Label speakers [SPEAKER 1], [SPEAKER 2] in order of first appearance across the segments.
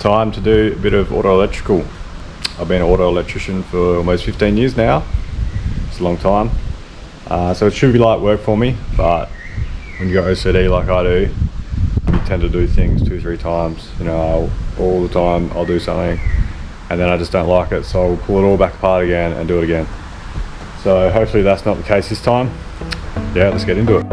[SPEAKER 1] time to do a bit of auto electrical. I've been an auto electrician for almost 15 years now. It's a long time. So it should be light work for me, but when you got OCD like I do, you tend to do things 2-3 times. You know, all the time I'll do something and then I just don't like it, so I'll pull it all back apart again and do it again. So hopefully that's not the case this time. Yeah, let's get into it.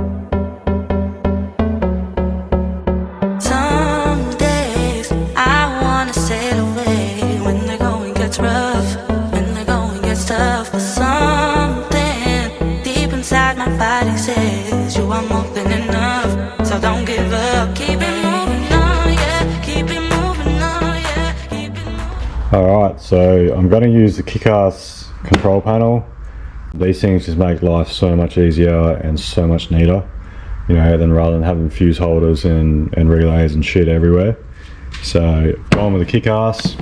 [SPEAKER 2] Some days I wanna sail away when the going gets rough, when the going gets tough. But something deep inside my body says you are more than enough. So don't give up, keep it moving on, yeah, keep it moving on, yeah, keep it moving.
[SPEAKER 1] Alright, so I'm going to use the KICKASS control panel. These things just make life so much easier and so much neater, you know, than rather than having fuse holders and relays and shit everywhere. So going with the KICKASS,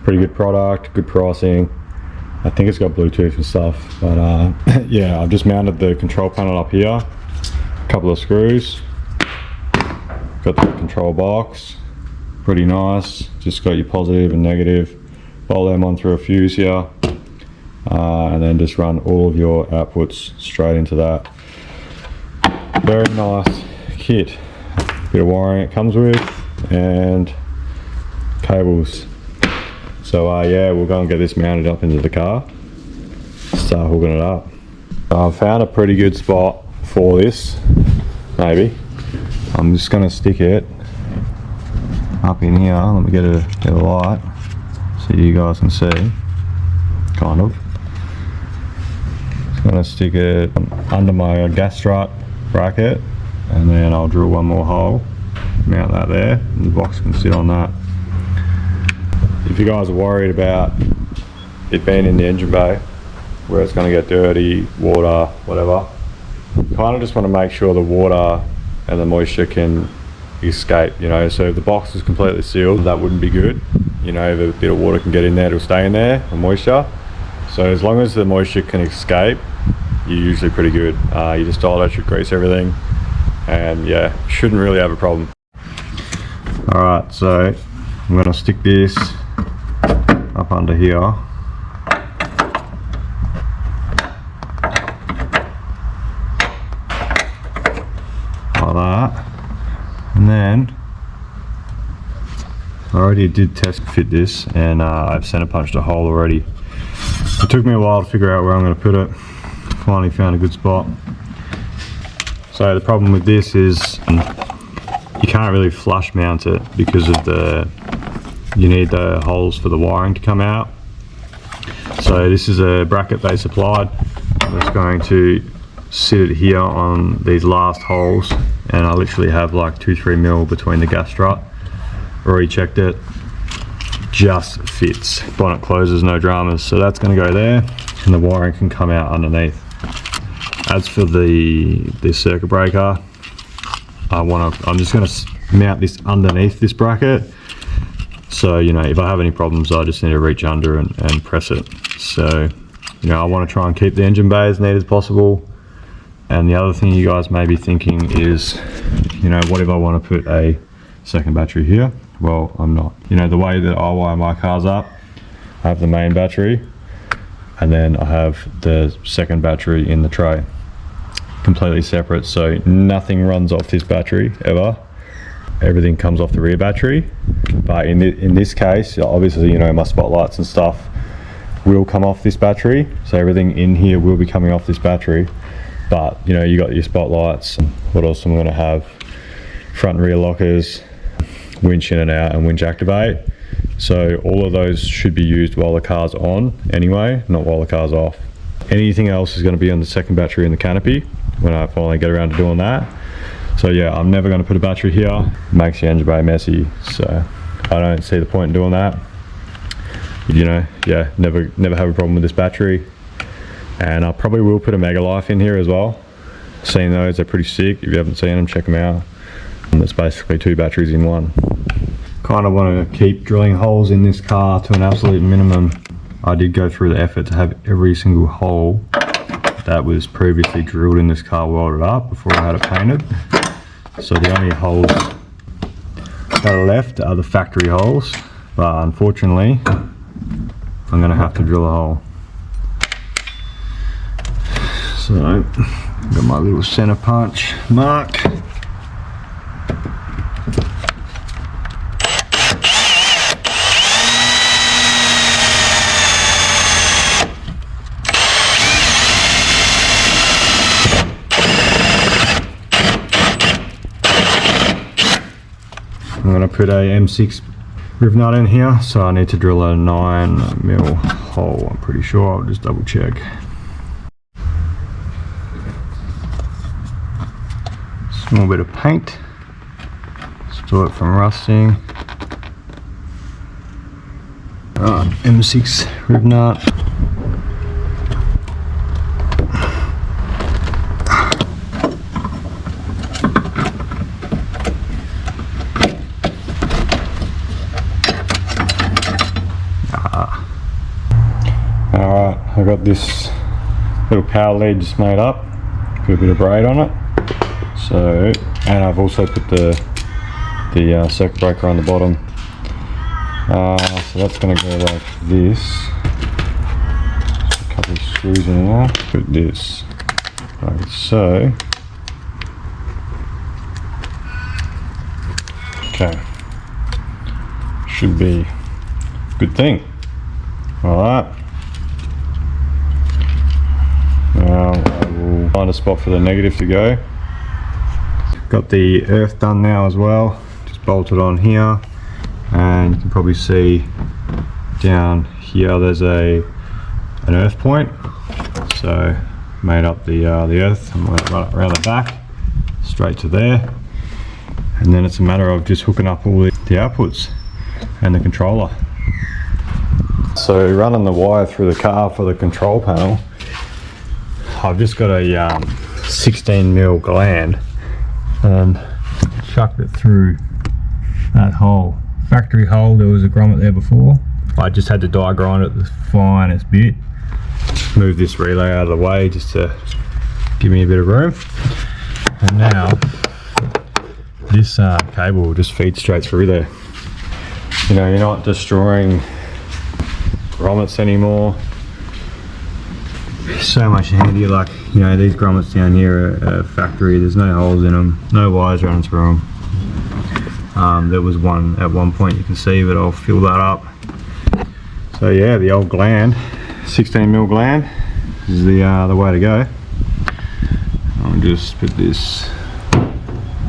[SPEAKER 1] pretty good product, good pricing. I think it's got Bluetooth and stuff, but yeah, I've just mounted the control panel up here, a couple of screws, got the control box, pretty nice, just got your positive and negative, bolt them on through a fuse here. And then just run all of your outputs straight into that. Very nice kit. Bit of wiring it comes with and cables. So yeah, we'll go and get this mounted up into the car, start hooking it up. I've found a pretty good spot for this, maybe. I'm just going to stick it up in here. Let me get a light so you guys can see, kind of. I'm going to stick it under my gas strut bracket, and then I'll drill one more hole, mount that there, and the box can sit on that. If you guys are worried about it being in the engine bay where it's going to get dirty, water, whatever, you kind of just want to make sure the water and the moisture can escape, you know. So if the box is completely sealed, that wouldn't be good. You know, if a bit of water can get in there, it'll stay in there, or moisture. So as long as the moisture can escape, you're usually pretty good. You just dielectric grease everything, and yeah, shouldn't really have a problem. Alright, so I'm going to stick this up under here. Like that. And then I already did test fit this, and I've center punched a hole already. It took me a while to figure out where I'm going to put it. Finally found a good spot. So the problem with this is you can't really flush mount it because of you need the holes for the wiring to come out. So this is a bracket they supplied. I'm just going to sit it here on these last holes, and I literally have like 2-3 mil between the gas strut. Already checked it, just fits. Bonnet closes, no dramas. So that's going to go there, and the wiring can come out underneath. As for the circuit breaker, I'm just going to mount this underneath this bracket. So, you know, if I have any problems, I just need to reach under and press it. So, you know, I want to try and keep the engine bay as neat as possible. And the other thing you guys may be thinking is, you know, what if I want to put a second battery here? Well, I'm not. You know, the way that I wire my cars up, I have the main battery, and then I have the second battery in the tray, completely separate. So nothing runs off this battery ever. Everything comes off the rear battery. But in this case, obviously, you know, my spotlights and stuff will come off this battery. So everything in here will be coming off this battery. But, you know, you got your spotlights. What else am I going to have? Front and rear lockers, winch in and out, and winch activate. So all of those should be used while the car's on anyway, not while the car's off. Anything else is going to be on the second battery in the canopy when I finally get around to doing that. So yeah, I'm never going to put a battery here. It makes the engine bay messy, so I don't see the point in doing that. You know, yeah, never have a problem with this battery. And I probably will put a Mega Life in here as well. Seen those, they're pretty sick. If you haven't seen them, check them out. And it's basically 2 batteries in one. Kind of want to keep drilling holes in this car to an absolute minimum. I did go through the effort to have every single hole that was previously drilled in this car welded up before I had it painted. So the only holes that are left are the factory holes, but unfortunately I'm gonna have to drill a hole. So got my little center punch mark. I'm going to put a M6 riv nut in here, so I need to drill a 9mm hole, I'm pretty sure. I'll just double check. Small bit of paint, stop it from rusting. Alright, M6 riv nut. Alright, I got this little power lead just made up, put a bit of braid on it. So, and I've also put the circuit breaker on the bottom. So that's going to go like this. A couple of screws in there. Put this like so. Okay, should be a good thing. Alright. Now I will find a spot for the negative to go. Got the earth done now as well, just bolted on here, and you can probably see down here there's an earth point, so made up the earth. I'm going to run it around the back straight to there, and then it's a matter of just hooking up all the outputs and the controller. So running the wire through the car for the control panel, I've just got a 16mm gland and chucked it through that hole. Factory hole, there was a grommet there before. I just had to die grind it the finest bit. Move this relay out of the way just to give me a bit of room. And now this cable will just feed straight through there. You know, you're not destroying grommets anymore. So much handier. Like, you know, these grommets down here are factory, there's no holes in them, no wires running through them. There was one at one point, you can see, but I'll fill that up. So yeah, the old gland, 16mm gland is the way to go. I'll just put this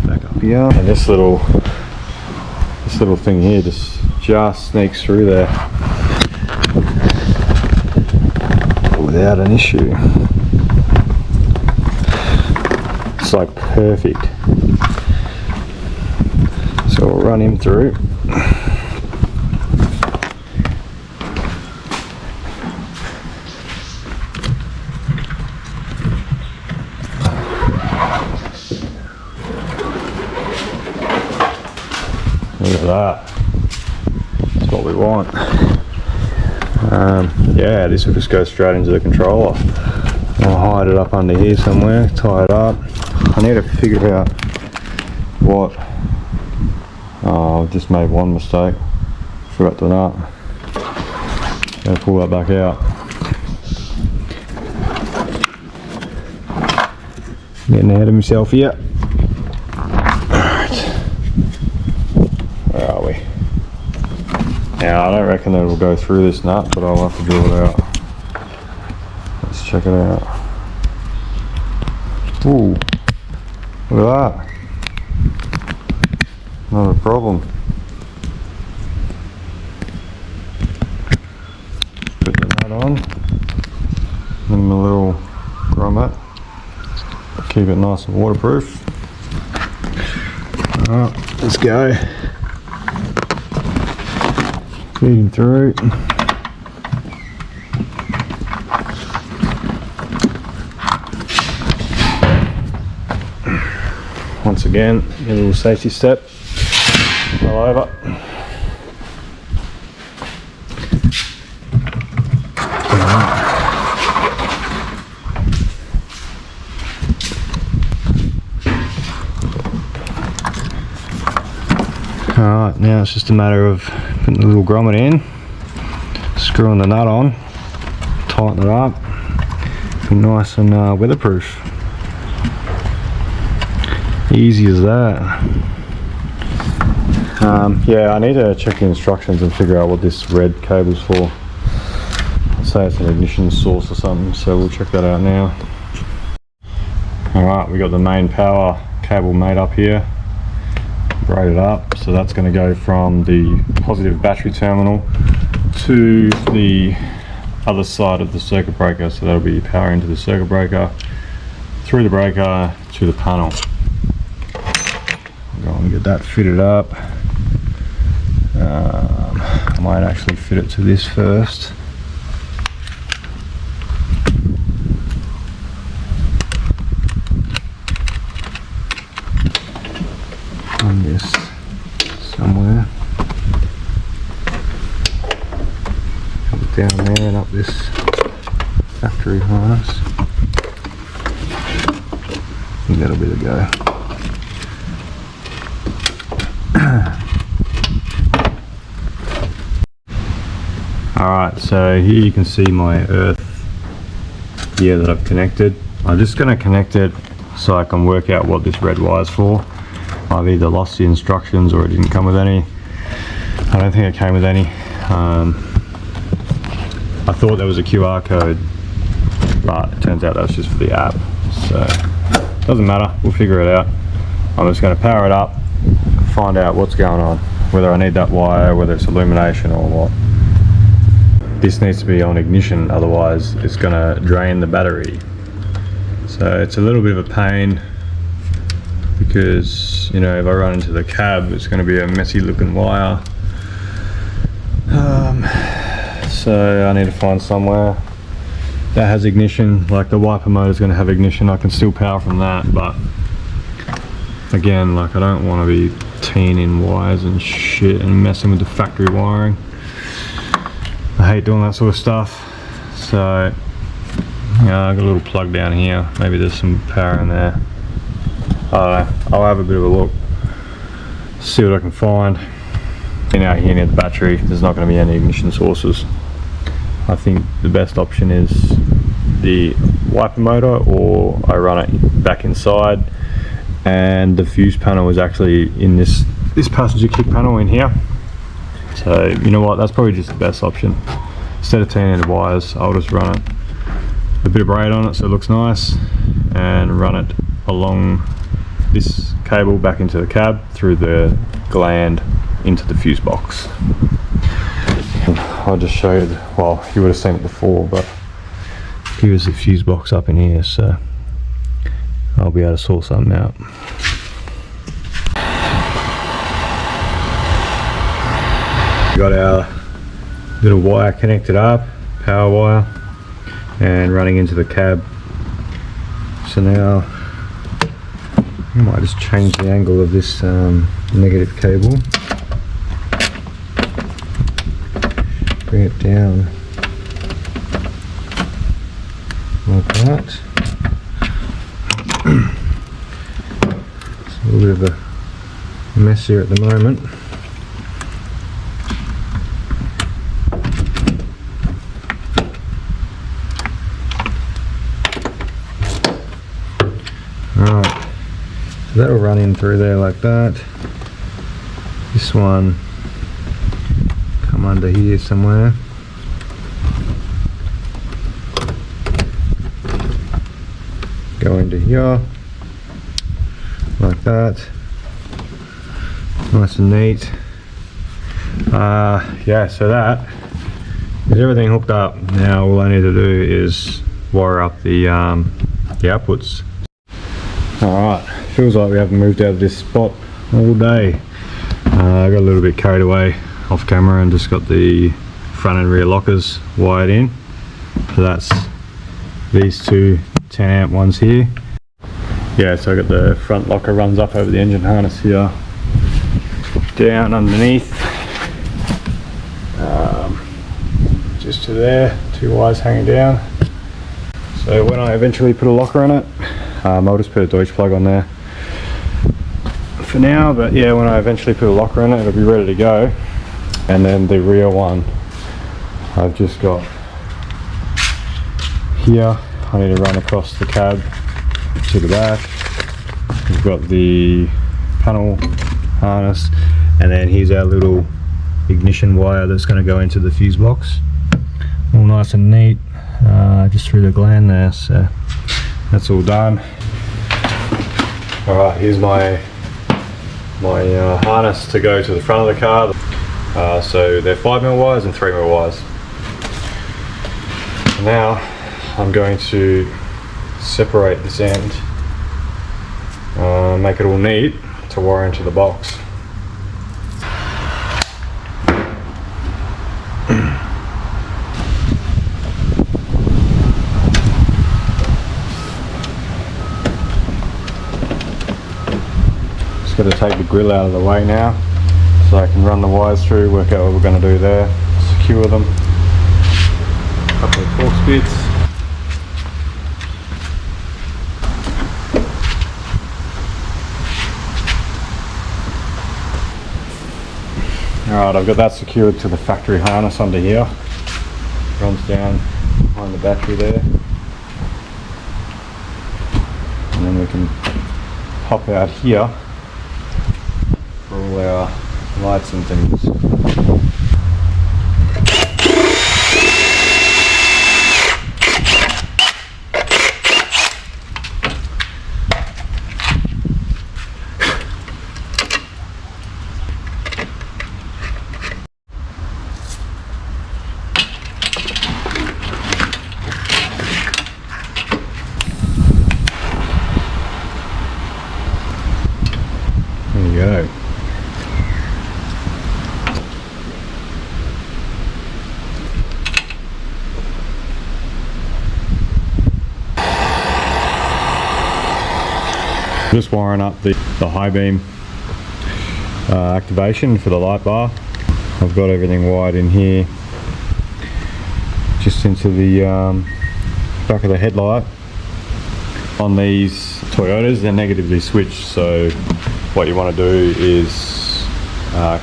[SPEAKER 1] back up here, and this little thing here just sneaks through there without an issue. It's like perfect. So we'll run him through. Look at that. That's what we want. Yeah, this will just go straight into the controller. I'll hide it up under here somewhere, tie it up. I need to figure out what. Oh, I've just made one mistake. Forgot the nut. Gotta pull that back out. Getting ahead of myself here. Alright. Where are we? Now, I don't reckon that it'll go through this nut, but I'll have to drill it out. Let's check it out. Ooh, look at that. Not a problem. Put the nut on. And my little grommet. Keep it nice and waterproof. Alright, let's go. Feeding through. Once again, a little safety step. All over. Alright, now it's just a matter of Putting the little grommet in, screwing the nut on, tighten it up, be nice and weatherproof. Easy as that. Yeah, I need to check the instructions and figure out what this red cable's for. I'd say it's an ignition source or something, so we'll check that out now. Alright, we got the main power cable made up here, braided up, so that's going to go from the positive battery terminal to the other side of the circuit breaker, so that'll be power into the circuit breaker, through the breaker to the panel. Go and get that fitted up. I might actually fit it to this first. On this somewhere. Put it down there and up this factory harness. I think that'll be the go. Alright, so here you can see my earth here that I've connected. I'm just going to connect it so I can work out what this red wire is for. I've either lost the instructions or it didn't come with any. I don't think it came with any. I thought there was a QR code, but it turns out that's just for the app. So, doesn't matter, we'll figure it out. I'm just going to power it up, find out what's going on. Whether I need that wire, whether it's illumination or what. This needs to be on ignition, otherwise it's going to drain the battery. So it's a little bit of a pain because, you know, if I run into the cab it's going to be a messy looking wire. So I need to find somewhere that has ignition, like the wiper motor is going to have ignition. I can still power from that, but again, like I don't want to be teeing in wires and shit and messing with the factory wiring. I hate doing that sort of stuff. So yeah, I've got a little plug down here, maybe there's some power in there. I don't know, I'll have a bit of a look, see what I can find. And out here near the battery there's not going to be any ignition sources. I think the best option is the wiper motor, or I run it back inside, and the fuse panel is actually in this passenger kick panel in here. So you know what, that's probably just the best option. Instead of tearing into wires, I'll just run it a bit of braid on it so it looks nice, and run it along this cable back into the cab through the gland into the fuse box. I just showed, well, you would have seen it before, but here's the fuse box up in here, so I'll be able to sort something out. Got our little wire connected up, power wire, and running into the cab. So now I might just change the angle of this negative cable. Bring it down like that. It's a little bit of a mess here at the moment. Alright, so that'll run in through there like that. This one come under here somewhere. Go into here like that. Nice and neat. Yeah, so that is everything hooked up. Now all I need to do is wire up the outputs. Alright, feels like we haven't moved out of this spot all day. I got a little bit carried away off camera and just got the front and rear lockers wired in. So that's these two 10 amp ones here. Yeah, so I got the front locker runs up over the engine harness here, down underneath, just to there, two wires hanging down. So when I eventually put a locker on it, I'll just put a Deutsch plug on there for now, but yeah, when I eventually put a locker in it, it'll be ready to go. And then the rear one I've just got here. I need to run across the cab to the back. We've got the panel harness, and then here's our little ignition wire that's going to go into the fuse box. All nice and neat, just through the gland there, so that's all done. Alright, here's my harness to go to the front of the car. So they're 5mm wires and 3mm wires. Now I'm going to separate this end, make it all neat to wire into the box. Just got to take the grill out of the way now so I can run the wires through, work out what we're going to do there, secure them. A couple of Torx bits. Alright, I've got that secured to the factory harness under here. Runs down behind the battery there. And then we can hop out here for all our lights and things. There you go. Just wiring up the high beam activation for the light bar. I've got everything wired in here, just into the back of the headlight. On these Toyotas, they're negatively switched, so what you want to do is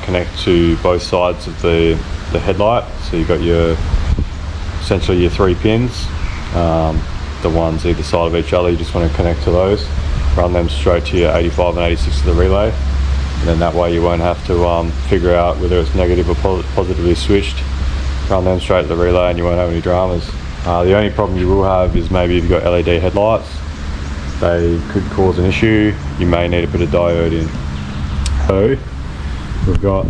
[SPEAKER 1] connect to both sides of the headlight. So you've got essentially your 3 pins, the ones either side of each other. You just want to connect to those, run them straight to your 85 and 86 of the relay, and then that way you won't have to figure out whether it's negative or positively switched. Run them straight to the relay and you won't have any dramas. The only problem you will have is maybe if you've got LED headlights, they could cause an issue. You may need a bit of diode in. So we've got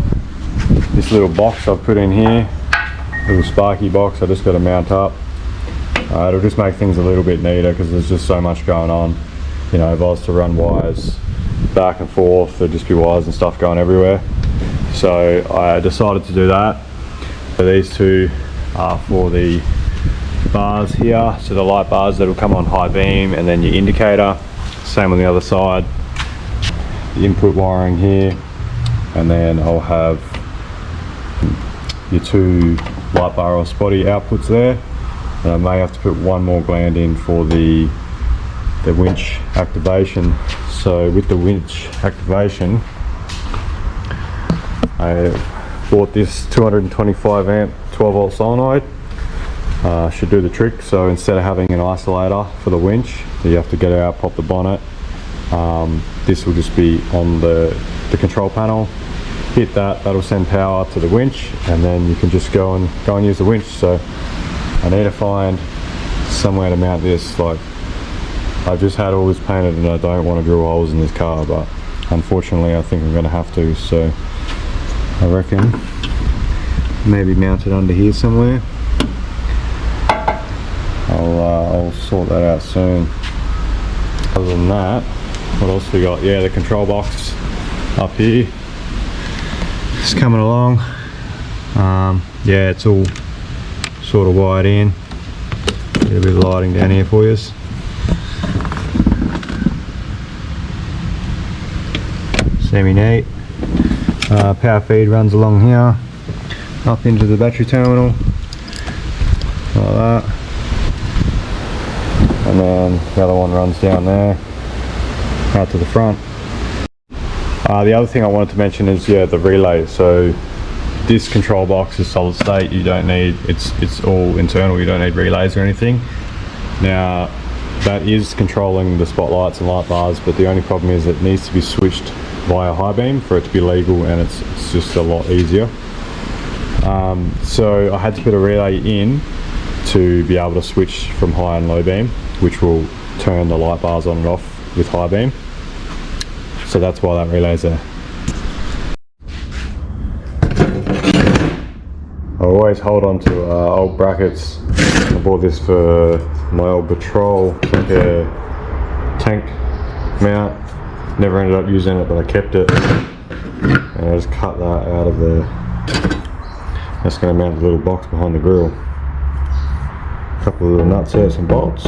[SPEAKER 1] this little box I've put in here, little sparky box. I just got to mount up. It'll just make things a little bit neater because there's just so much going on. You know, if I was to run wires back and forth, there'd just be wires and stuff going everywhere. So I decided to do that. So these two are for the bars here, so the light bars that will come on high beam, and then your indicator. Same on the other side. The input wiring here, and then I'll have your 2 light bar or spotty outputs there. And I may have to put one more gland in for the winch activation. So with the winch activation, I bought this 225 amp 12 volt solenoid. Should do the trick. So instead of having an isolator for the winch that you have to get out, pop the bonnet, this will just be on the control panel. Hit that, that'll send power to the winch, and then you can just go and use the winch. So I need to find somewhere to mount this. Like, I've just had all this painted and I don't want to drill holes in this car, but unfortunately I think I'm going to have to. So I reckon maybe mount it under here somewhere. I'll sort that out soon. Other than that, what else we got? Yeah, the control box up here. It's coming along. Yeah, it's all sort of wired in. Get a bit of lighting down here for you. Semi-neat. Power feed runs along here, up into the battery terminal, like that. And then the other one runs down there, out to the front. The other thing I wanted to mention is, yeah, the relay. So this control box is solid state. You don't need, it's all internal, you don't need relays or anything. Now that is controlling the spotlights and light bars, but the only problem is it needs to be switched via high beam for it to be legal, and it's just a lot easier. So I had to put a relay in to be able to switch from high and low beam, which will turn the light bars on and off with high beam. So that's why that relay's there. I always hold on to old brackets. I bought this for my old patrol, like a tank mount. Never ended up using it, but I kept it. And I just cut that out of there. That's going to mount the little box behind the grill. A couple of little nuts there, some bolts.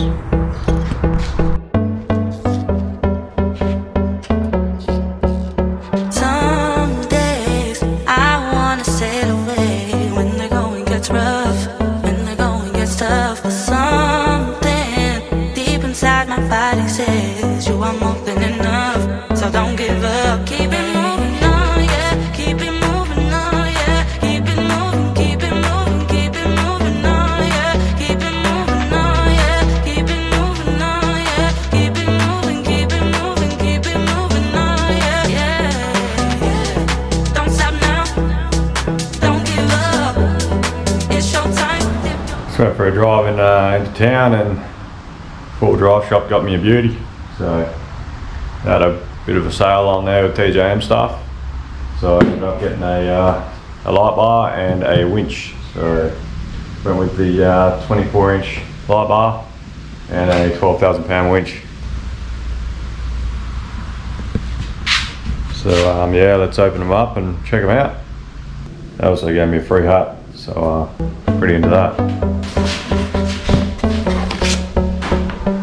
[SPEAKER 2] Some days I wanna sail away when the going gets rough, when the going gets tough. But something deep inside my body says you are more than enough. So don't give up, keep it moving on, yeah. Keep it moving on, yeah. Keep it moving, keep it moving, keep it moving on, yeah. Keep it moving on, yeah. Keep it moving on, yeah. Keep it moving, keep it moving, keep it moving on, yeah. Yeah. Don't stop now, don't give up. It's showtime.
[SPEAKER 1] Just went for a drive into town, and full drive shop got me a beauty. So had a bit of a sale on there with TJM stuff. So I ended up getting a light bar and a winch. So went with the 24-inch light bar and a 12,000 pound winch. So yeah, let's open them up and check them out. They also gave me a free hat, so pretty into that.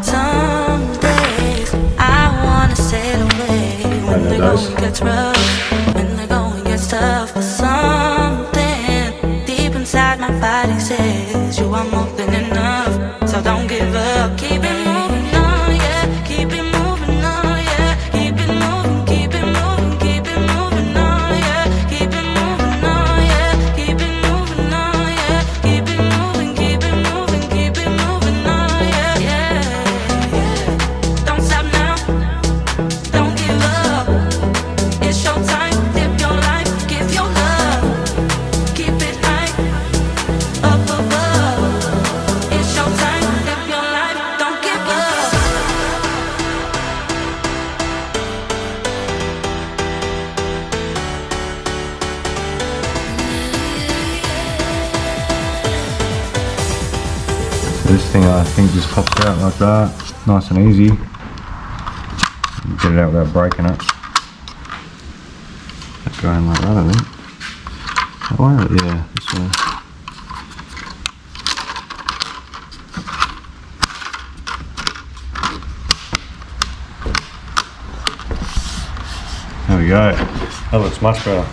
[SPEAKER 2] Some days I wanna sail away when the going gets rough, when the going gets tough. But something deep inside my body says you are more than enough. So don't give up, keep it moving on, yeah. Keep it moving on, yeah. Keep it moving, keep it moving, keep it moving on, yeah. Keep it moving on, yeah. Keep it moving on, yeah. Keep it moving, keep it moving, keep it moving on, yeah. Yeah. Don't stop now, don't give up. It's showtime, live your life, give your love. Keep it high, up above. It's showtime, live your life, don't give up.
[SPEAKER 1] This thing I think just pops out like that, nice and easy. Get it out without breaking it. It's going like that, I think. That way? Yeah, this way. There we go. That looks much better.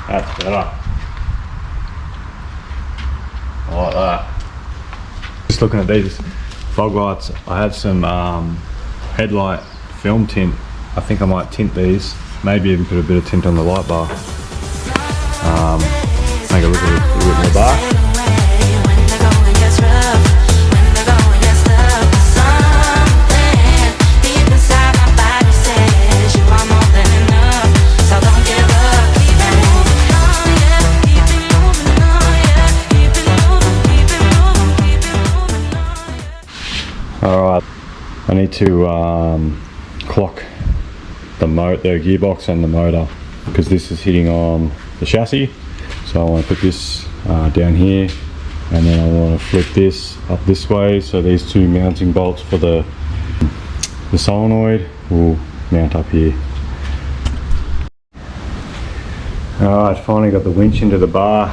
[SPEAKER 1] That's better. I like that. Just looking at these fog lights, I had some headlight film tint. I think I might tint these, maybe even put a bit of tint on the light bar. Make it look a bit more dark. Alright, I need to clock the gearbox and the motor, because this is hitting on the chassis. So I want to put this down here, and then I want to flip this up this way, so these two mounting bolts for the solenoid will mount up here. Alright, finally got the winch into the bar.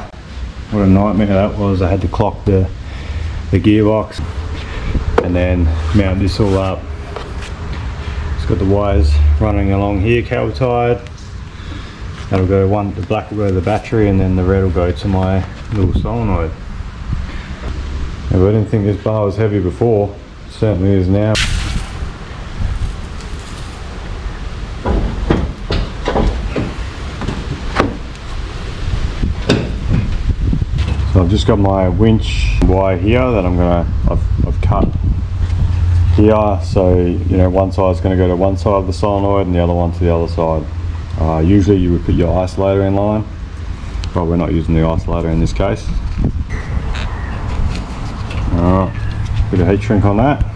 [SPEAKER 1] What a nightmare that was. I had to clock the gearbox and then mount this all up. It's got the wires running along here, cable tied. That'll go the black will go to the battery, and then the red will go to my little solenoid. If I didn't think this bar was heavy before, it certainly is now. I've just got my winch wire here that I've cut here, so you know one side's going to go to one side of the solenoid and the other one to the other side. Usually you would put your isolator in line, but we're not using the isolator in this case. Alright, bit of heat shrink on that.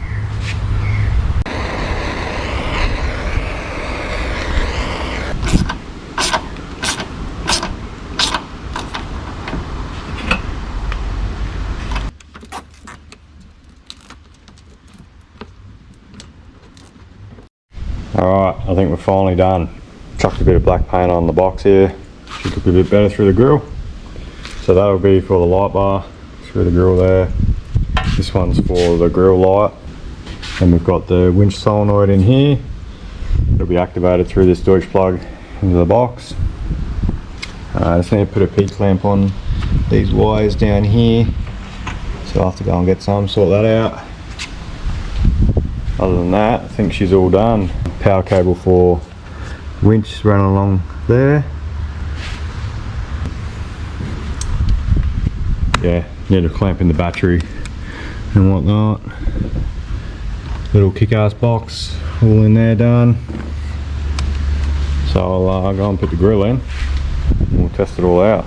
[SPEAKER 1] Alright, I think we're finally done. Chucked a bit of black paint on the box here. Should look a bit better through the grill. So that'll be for the light bar through the grill there. This one's for the grill light. And we've got the winch solenoid in here. It'll be activated through this Deutsch plug into the box. I just need to put a P clamp on these wires down here. So I'll have to go and get some, sort that out. Other than that, I think she's all done. Power cable for winch running along there. Yeah, need to clamp in the battery and whatnot. Little kick-ass box all in there done. So I'll go and put the grill in and we'll test it all out.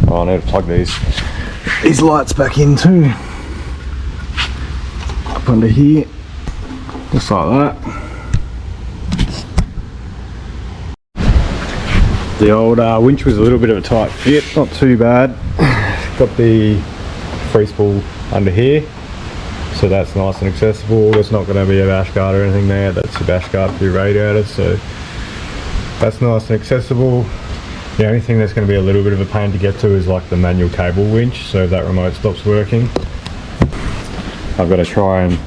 [SPEAKER 1] Oh, I need to plug these lights back in too. Up under here, just like that. The old winch was a little bit of a tight fit, not too bad. Got the free spool under here, so that's nice and accessible. There's not going to be a bash guard or anything there. That's a bash guard for your radiator, so that's nice and accessible. The only thing that's going to be a little bit of a pain to get to is like the manual cable winch, so if that remote stops working, I've got to try and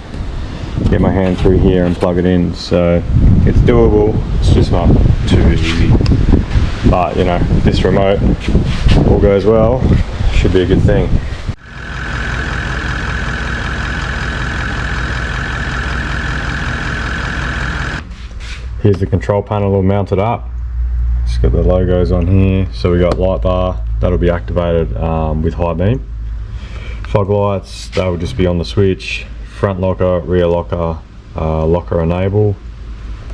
[SPEAKER 1] get my hand through here and plug it in. So it's doable, it's just not too easy. But you know, this remote, all goes well, should be a good thing. Here's the control panel all mounted up. It's got the logos on here. So we got light bar, that'll be activated with high beam. Fog lights, that will just be on the switch. Front locker, rear locker, locker enable.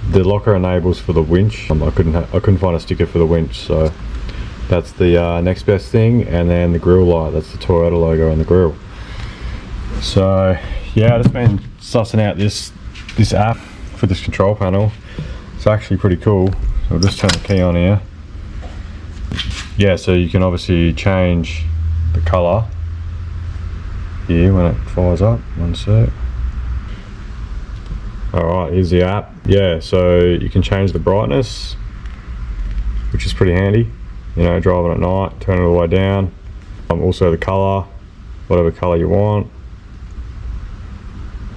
[SPEAKER 1] The locker enables for the winch. I couldn't find a sticker for the winch, so that's the next best thing. And then the grill light, that's the Toyota logo on the grill. So yeah, I've just been sussing out this app for this control panel. It's actually pretty cool. So I'll just turn the key on here. Yeah, so you can obviously change the color here when it fires up. One sec. Alright, here's the app. Yeah, so you can change the brightness, which is pretty handy. You know, driving at night, turn it all the way down. Also the colour, whatever colour you want.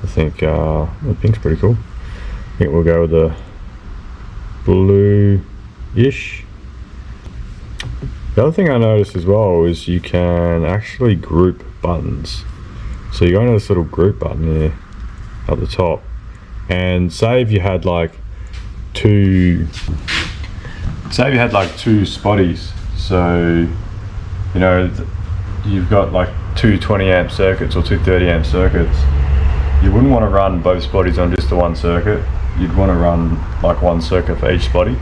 [SPEAKER 1] I think the pink's pretty cool. I think we'll go with the blue-ish. The other thing I noticed as well is you can actually group buttons. So you go into this little group button here at the top. And say if you had like two spotties, so you know you've got like two 20 amp circuits or two 30 amp circuits, you wouldn't want to run both spotties on just the one circuit. You'd want to run like one circuit for each spotty.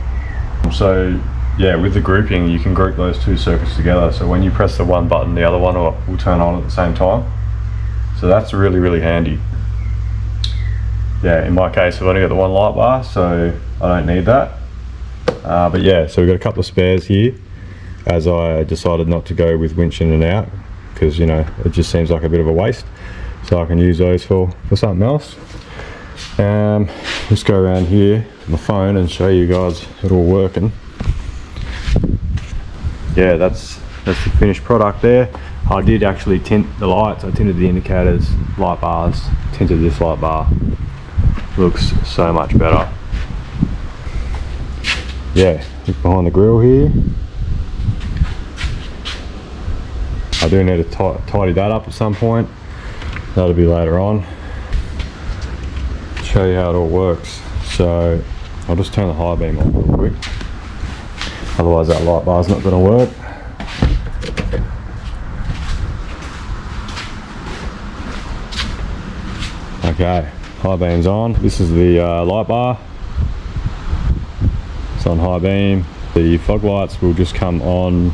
[SPEAKER 1] So yeah, with the grouping you can group those two circuits together, so when you press the one button the other one will turn on at the same time. So that's really handy. Yeah, in my case I've only got the one light bar, so I don't need that. But yeah, so we've got a couple of spares here, as I decided not to go with winch in and out, because you know, it just seems like a bit of a waste. So I can use those for something else. Let's go around here with my phone and show you guys it all working. Yeah, that's the finished product there. I did actually tint the lights. I tinted the indicators, light bars, tinted this light bar. Looks so much better. Yeah, look behind the grill here. I do need to tidy that up at some point. That'll be later on. Show you how it all works. So I'll just turn the high beam on real quick. Otherwise that light bar's not going to work. Okay, high beam's on. This is the light bar. It's on high beam. The fog lights will just come on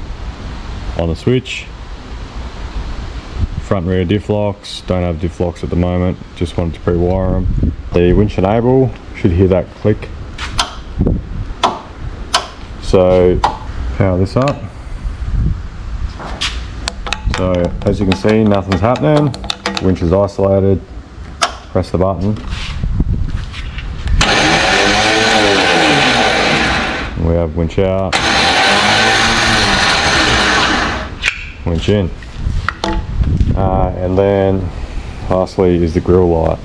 [SPEAKER 1] the switch. Front and rear diff locks. Don't have diff locks at the moment. Just wanted to pre-wire them. The winch enable, should hear that click. So power this up. So as you can see, nothing's happening. Winch is isolated. Press the button. We have winch out, winch in. And then lastly is the grille light.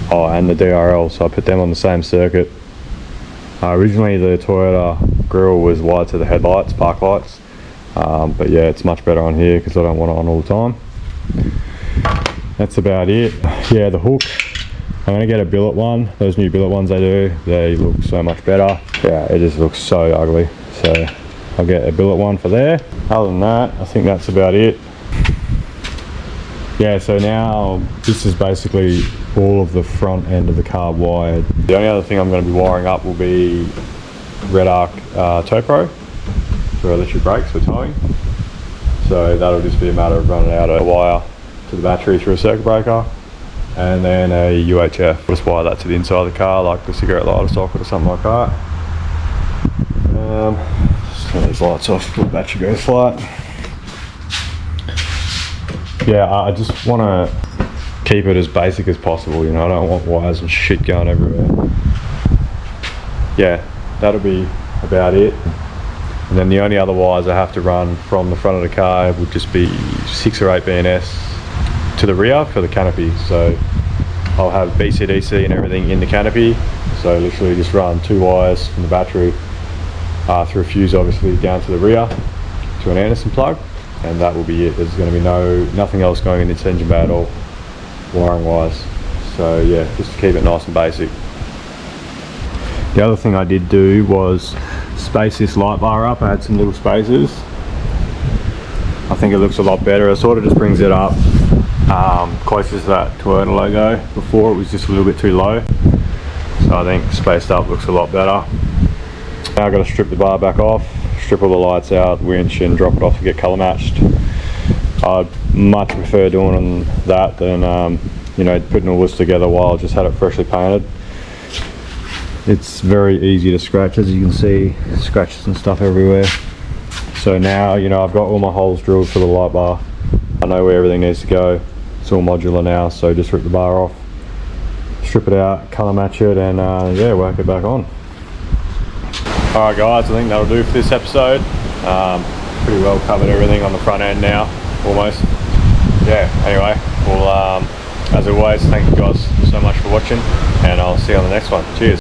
[SPEAKER 1] Oh, and the DRL, so I put them on the same circuit. Originally the Toyota grille was wired to the headlights, park lights. But yeah, it's much better on here because I don't want it on all the time. That's about it. Yeah, the hook, I'm gonna get a billet one. Those new billet ones they do, they look so much better. Yeah, it just looks so ugly. So I'll get a billet one for there. Other than that, I think that's about it. Yeah, so now this is basically all of the front end of the car wired. The only other thing I'm going to be wiring up will be Red Arc Tow Pro for electric brakes for towing. So that'll just be a matter of running out a wire to the battery through a circuit breaker, and then a UHF. Just wire that to the inside of the car, like the cigarette lighter socket or something like that. Just turn these lights off before the battery goes flat. Yeah, I just want to keep it as basic as possible, you know, I don't want wires and shit going everywhere. Yeah, that'll be about it. And then the only other wires I have to run from the front of the car would just be 6 or 8 BNS to the rear for the canopy. So I'll have BCDC and everything in the canopy. So literally just run 2 wires from the battery through a fuse obviously down to the rear to an Anderson plug. And that will be it. There's going to be nothing else going in this engine bay at all, wiring wise. So yeah, just to keep it nice and basic. The other thing I did do was space this light bar up. I had some little spacers. I think it looks a lot better. It sort of just brings it up closer to that Toyota logo. Before it was just a little bit too low. So I think spaced up looks a lot better. Now I've got to strip the bar back off, strip all the lights out, winch and drop it off to get colour matched. I'd much prefer doing that than you know, putting all this together while I just had it freshly painted. It's very easy to scratch, as you can see, scratches and stuff everywhere. So now, you know, I've got all my holes drilled for the light bar. I know where everything needs to go. It's all modular now, so just rip the bar off, strip it out, colour match it, and yeah, work it back on. Alright guys, I think that'll do for this episode. Pretty well covered everything on the front end now, almost. Yeah, anyway, well, as always, thank you guys so much for watching, and I'll see you on the next one. Cheers.